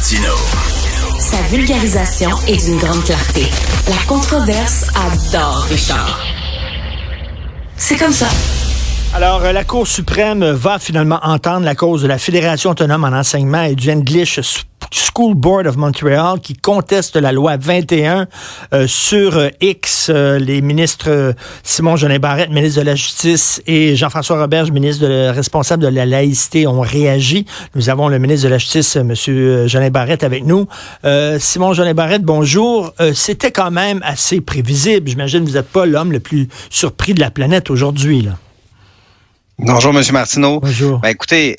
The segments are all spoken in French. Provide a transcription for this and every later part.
Martineau. Sa vulgarisation est d'une grande clarté. La controverse adore Richard. C'est comme ça. Alors, la Cour suprême va finalement entendre la cause de la Fédération autonome en enseignement et du English School Board of Montreal qui conteste la loi 21 sur X. Les ministres Simon Jolin Barrette, ministre de la Justice, et Jean-François Roberge, ministre responsable de la laïcité, ont réagi. Nous avons le ministre de la Justice, M. Jolin Barrette, avec nous. Simon Jolin Barrette, bonjour. C'était quand même assez prévisible. J'imagine que vous n'êtes pas l'homme le plus surpris de la planète aujourd'hui, là. Bonjour, M. Martineau. Bonjour. Écoutez,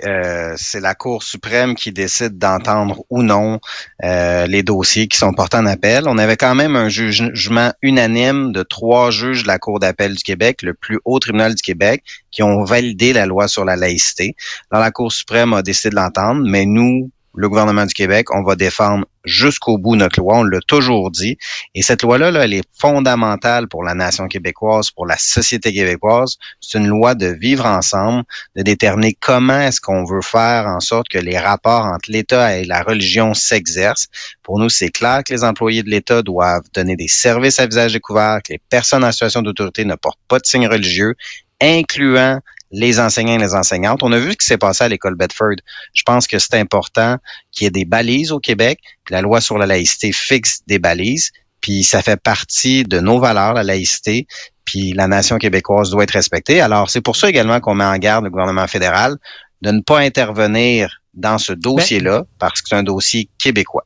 c'est la Cour suprême qui décide d'entendre ou non les dossiers qui sont portés en appel. On avait quand même un jugement unanime de 3 juges de la Cour d'appel du Québec, le plus haut tribunal du Québec, qui ont validé la loi sur la laïcité. Alors, la Cour suprême a décidé de l'entendre, mais nous, le gouvernement du Québec, on va défendre jusqu'au bout notre loi, on l'a toujours dit. Et cette loi-là, elle est fondamentale pour la nation québécoise, pour la société québécoise. C'est une loi de vivre ensemble, de déterminer comment est-ce qu'on veut faire en sorte que les rapports entre l'État et la religion s'exercent. Pour nous, c'est clair que les employés de l'État doivent donner des services à visage découvert, que les personnes en situation d'autorité ne portent pas de signes religieux, incluant les enseignants et les enseignantes. On a vu ce qui s'est passé à l'école Bedford. Je pense que c'est important qu'il y ait des balises au Québec. Puis la loi sur la laïcité fixe des balises. Puis ça fait partie de nos valeurs, la laïcité. Puis la nation québécoise doit être respectée. Alors, c'est pour ça également qu'on met en garde le gouvernement fédéral de ne pas intervenir dans ce dossier-là parce que c'est un dossier québécois.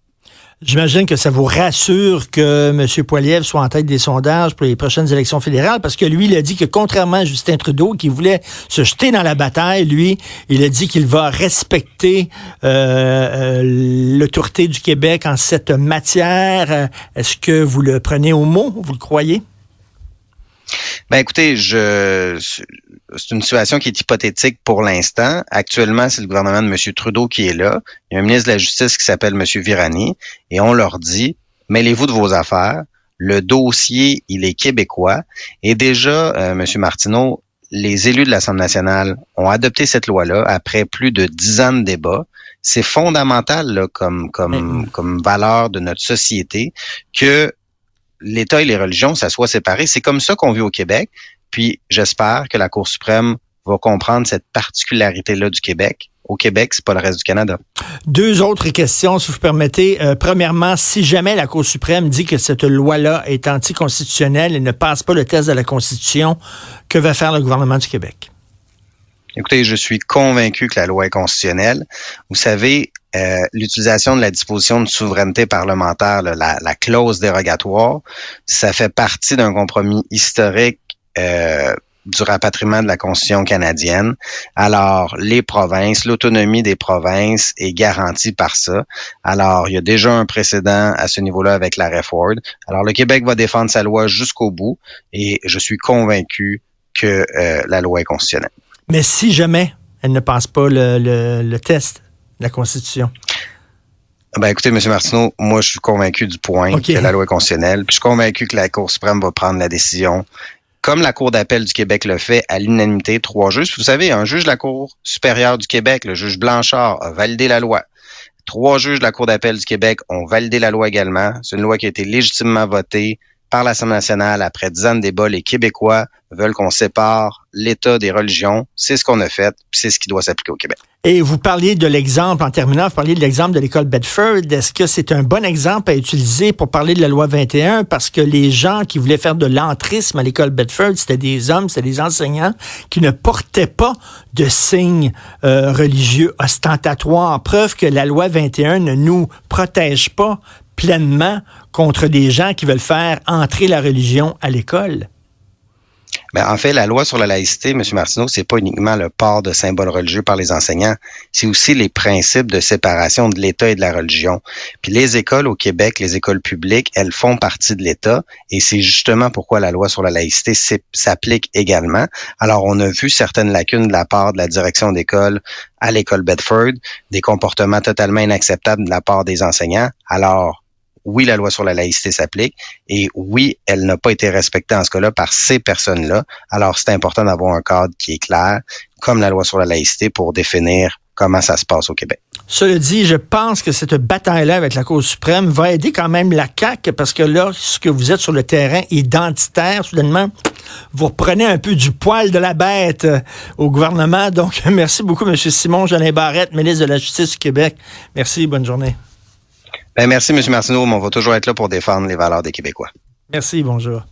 J'imagine que ça vous rassure que M. Poilievre soit en tête des sondages pour les prochaines élections fédérales, parce que lui, il a dit que contrairement à Justin Trudeau, qui voulait se jeter dans la bataille, lui, il a dit qu'il va respecter l'autorité du Québec en cette matière. Est-ce que vous le prenez au mot? Vous le croyez? Écoutez, c'est une situation qui est hypothétique pour l'instant. Actuellement, c'est le gouvernement de M. Trudeau qui est là. Il y a un ministre de la Justice qui s'appelle M. Virani et on leur dit, mêlez-vous de vos affaires. Le dossier, il est québécois. Et déjà, M. Martineau, les élus de l'Assemblée nationale ont adopté cette loi-là après plus de 10 ans de débat. C'est fondamental là, comme valeur de notre société que l'État et les religions, ça soit séparé. C'est comme ça qu'on vit au Québec. Puis, j'espère que la Cour suprême va comprendre cette particularité-là du Québec. Au Québec, c'est pas le reste du Canada. 2 autres questions, si vous permettez. Premièrement, si jamais la Cour suprême dit que cette loi-là est anticonstitutionnelle et ne passe pas le test de la Constitution, que va faire le gouvernement du Québec? Écoutez, je suis convaincu que la loi est constitutionnelle. Vous savez, l'utilisation de la disposition de souveraineté parlementaire, la clause dérogatoire, ça fait partie d'un compromis historique du rapatriement de la Constitution canadienne. Alors, les provinces, l'autonomie des provinces est garantie par ça. Alors, il y a déjà un précédent à ce niveau-là avec l'arrêt Ford. Alors, le Québec va défendre sa loi jusqu'au bout et je suis convaincu que la loi est constitutionnelle. Mais si jamais elle ne passe pas le test de la Constitution? Écoutez, M. Martineau, moi, je suis convaincu du point que la loi est constitutionnelle. Puis je suis convaincu que la Cour suprême va prendre la décision, comme la Cour d'appel du Québec le fait, à l'unanimité, 3 juges. Puis vous savez, un juge de la Cour supérieure du Québec, le juge Blanchard, a validé la loi. 3 juges de la Cour d'appel du Québec ont validé la loi également. C'est une loi qui a été légitimement votée par l'Assemblée nationale. Après 10 ans de débat, les Québécois veulent qu'on sépare l'État des religions. C'est ce qu'on a fait, puis c'est ce qui doit s'appliquer au Québec. Et vous parliez de l'exemple, en terminant, vous parliez de l'exemple de l'école Bedford. Est-ce que c'est un bon exemple à utiliser pour parler de la loi 21? Parce que les gens qui voulaient faire de l'entrisme à l'école Bedford, c'était des hommes, c'était des enseignants qui ne portaient pas de signes religieux ostentatoires. Preuve que la loi 21 ne nous protège pas pleinement contre des gens qui veulent faire entrer la religion à l'école. En fait, la loi sur la laïcité, M. Martineau, c'est pas uniquement le port de symboles religieux par les enseignants, c'est aussi les principes de séparation de l'État et de la religion. Puis les écoles au Québec, les écoles publiques, elles font partie de l'État et c'est justement pourquoi la loi sur la laïcité s'applique également. Alors, on a vu certaines lacunes de la part de la direction d'école à l'école Bedford, des comportements totalement inacceptables de la part des enseignants. Alors, oui, la loi sur la laïcité s'applique et oui, elle n'a pas été respectée en ce cas-là par ces personnes-là. Alors, c'est important d'avoir un cadre qui est clair, comme la loi sur la laïcité, pour définir comment ça se passe au Québec. Cela dit, je pense que cette bataille-là avec la Cour suprême va aider quand même la CAQ, parce que lorsque vous êtes sur le terrain identitaire, soudainement, vous reprenez un peu du poil de la bête au gouvernement. Donc, merci beaucoup, M. Simon-Jolin Barrette, ministre de la Justice du Québec. Merci, bonne journée. Merci, M. Martineau, mais on va toujours être là pour défendre les valeurs des Québécois. Merci, bonjour.